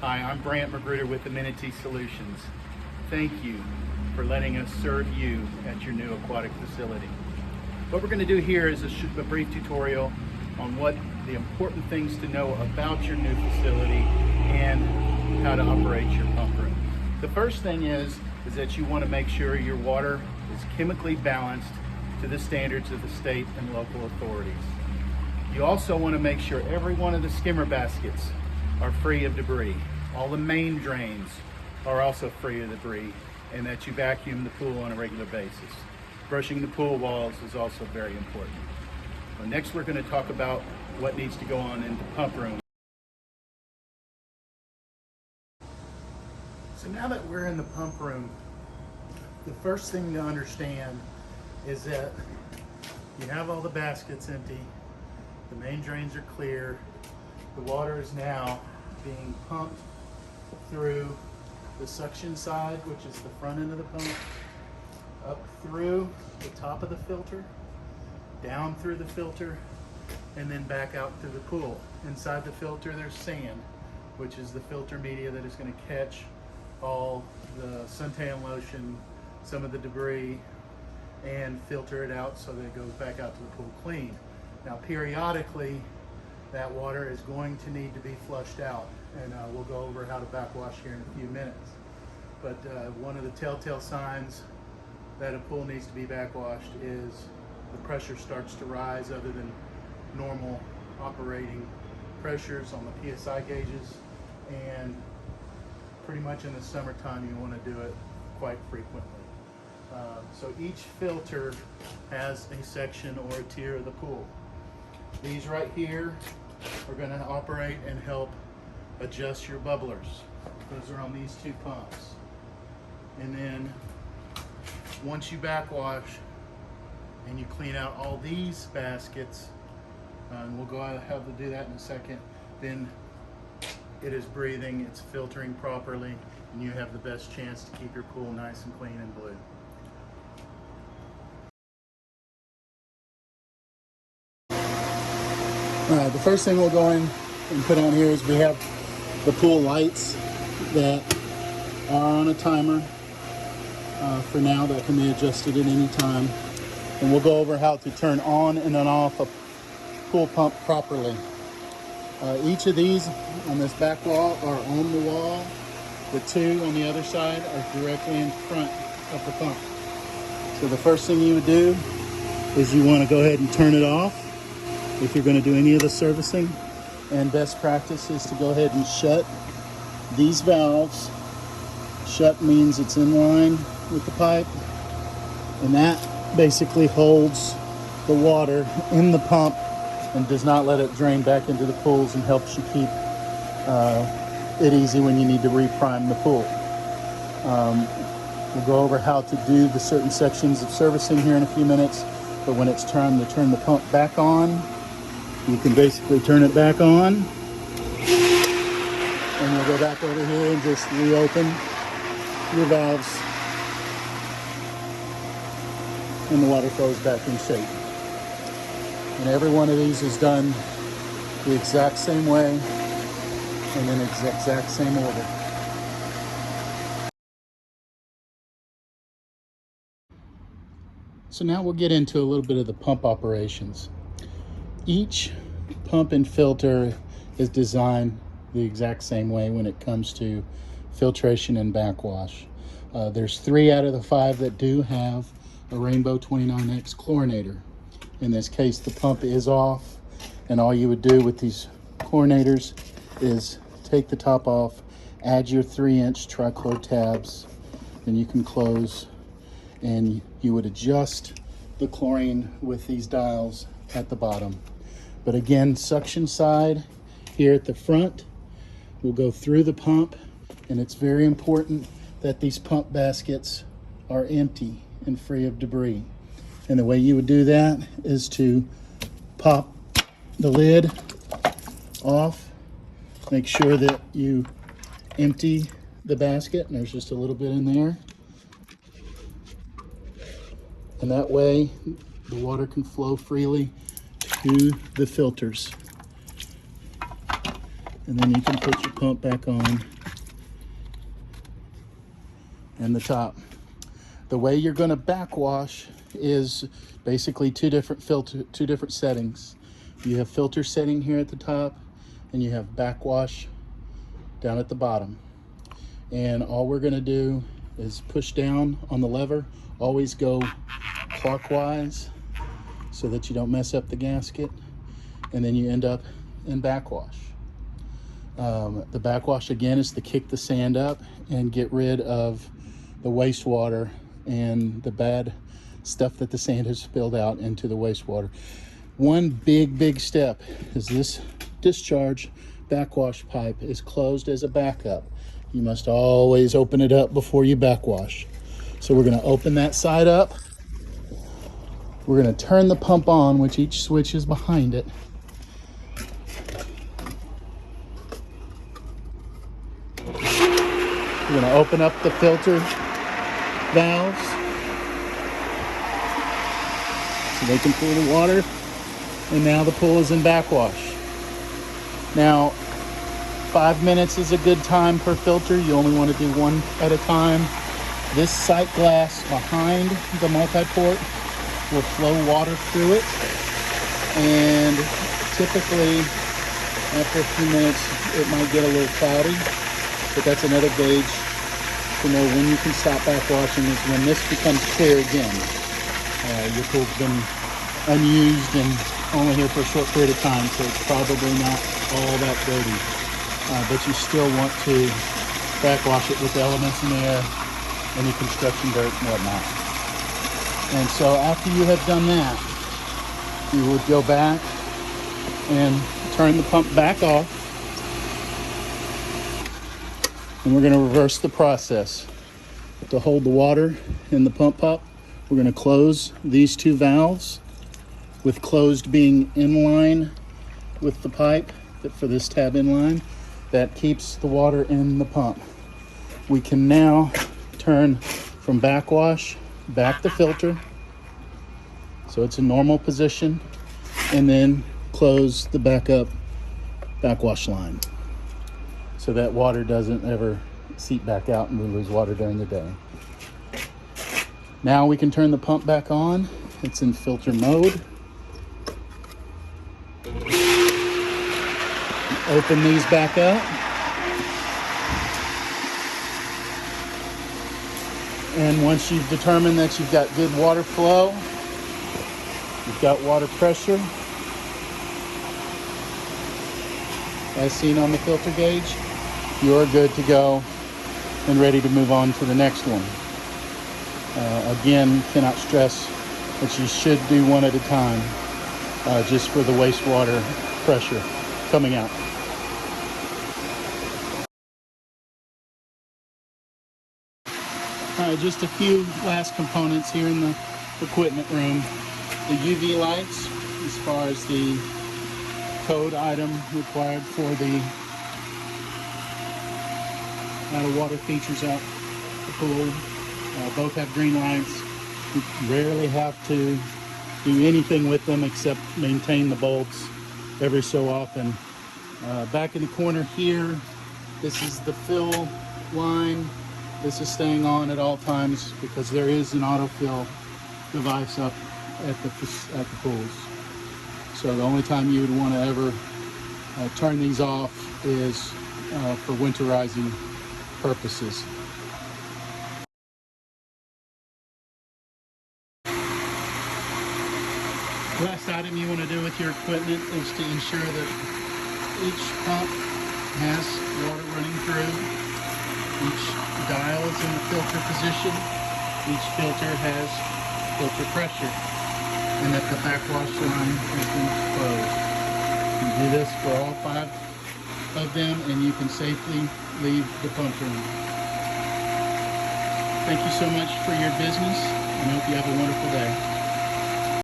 Hi, I'm Brant Magruder with Amenity Solutions. Thank you for letting us serve you at your new aquatic facility. What we're going to do here is a brief tutorial on what the important things to know about your new facility and how to operate your pump room. The first thing is that you want to make sure your water is chemically balanced to the standards of the state and local authorities. You also want to make sure every one of the skimmer baskets are free of debris. All the main drains are also free of debris, and that you vacuum the pool on a regular basis. Brushing the pool walls is also very important. Well, next we're going to talk about what needs to go on in the pump room. So now that we're in the pump room, the first thing to understand is that you have all the baskets empty, the main drains are clear, the water is now being pumped through the suction side, which is the front end of the pump, up through the top of the filter, down through the filter, and then back out through the pool. Inside the filter there's sand, which is the filter media that is going to catch all the suntan lotion, some of the debris, and filter it out so that it goes back out to the pool clean. Now periodically that water is going to need to be flushed out, and we'll go over how to backwash here in a few minutes. But one of the telltale signs that a pool needs to be backwashed is the pressure starts to rise other than normal operating pressures on the PSI gauges, and pretty much in the summertime you want to do it quite frequently. So each filter has a section or a tier of the pool. These right here are going to operate and help adjust your bubblers. Those are on these two pumps. And then once you backwash and you clean out all these baskets, and we'll go out how to do that in a second, then it is breathing, it's filtering properly, and you have the best chance to keep your pool nice and clean and blue. All right, the first thing we'll go in and put on here is we have the pool lights that are on a timer for now that can be adjusted at any time. And we'll go over how to turn on and then off a pool pump properly. Each of these on this back wall are on the wall. The two on the other side are directly in front of the pump. So the first thing you would do is you want to go ahead and turn it off if you're going to do any of the servicing. And best practice is to go ahead and shut these valves. Shut means it's in line with the pipe, and that basically holds the water in the pump and does not let it drain back into the pools, and helps you keep it easy when you need to reprime the pool. We'll go over how to do the certain sections of servicing here in a few minutes, but when it's time to turn the pump back on, you can basically turn it back on, and we'll go back over here and just reopen your valves, and the water flows back in shape. And every one of these is done the exact same way and in the exact same order. So now we'll get into a little bit of the pump operations. Each pump and filter is designed the exact same way when it comes to filtration and backwash. There's 3 out of the 5 that do have a Rainbow 29X chlorinator. In this case, the pump is off, and all you would do with these chlorinators is take the top off, add your 3-inch trichlor tabs, and you can close, and you would adjust the chlorine with these dials at the bottom. But again, suction side here at the front will go through the pump, and it's very important that these pump baskets are empty and free of debris. And the way you would do that is to pop the lid off, make sure that you empty the basket, and there's just a little bit in there. And that way the water can flow freely to the filters. And then you can put your pump back on and the top. The way you're going to backwash is basically two different settings. You have filter setting here at the top, and you have backwash down at the bottom. And all we're going to do is push down on the lever. Always go clockwise so that you don't mess up the gasket, and then you end up in backwash. The backwash again is to kick the sand up and get rid of the wastewater and the bad stuff that the sand has spilled out into the wastewater. One big step is this discharge backwash pipe is closed as a backup. You must always open it up before you backwash. So we're going to open that side up. We're going to turn the pump on, which each switch is behind it. We're going to open up the filter valves so they can pull the water. And now the pool is in backwash. Now, 5 minutes is a good time per filter. You only want to do one at a time. This sight glass behind the multi-port will flow water through it. And typically, after a few minutes, it might get a little cloudy. But that's another gauge to know when you can stop backwashing, is when this becomes clear again. Your pool's been unused and only here for a short period of time, so it's probably not all that dirty. But you still want to backwash it with the elements in the air, any construction dirt and whatnot. And so after you have done that, you would go back and turn the pump back off. And we're going to reverse the process. To hold the water in the pump up, we're going to close these two valves, with closed being in line with the pipe for this tab in line. That keeps the water in the pump. We can now turn from backwash back the filter so it's in normal position, and then close the backwash line so that water doesn't ever seep back out and we lose water during the day. Now we can turn the pump back on. It's in filter mode. Open these back up. And once you've determined that you've got good water flow, you've got water pressure, as seen on the filter gauge, you're good to go and ready to move on to the next one. Again, cannot stress that you should do one at a time, just for the wastewater pressure coming out. All right, just a few last components here in the equipment room. The UV lights, as far as the code item required for the out of water features out the pool. Both have green lights. You rarely have to do anything with them except maintain the bulbs every so often. Back in the corner here, this is the fill line. This is staying on at all times because there is an autofill device up at the pools. So the only time you would want to ever turn these off is for winterizing purposes. Last item you want to do with your equipment is to ensure that each pump has water running through. Each dial is in the filter position. Each filter has filter pressure, and that the backwash line has been closed. You do this for all 5 of them, and you can safely leave the pump room. Thank you so much for your business, and I hope you have a wonderful day.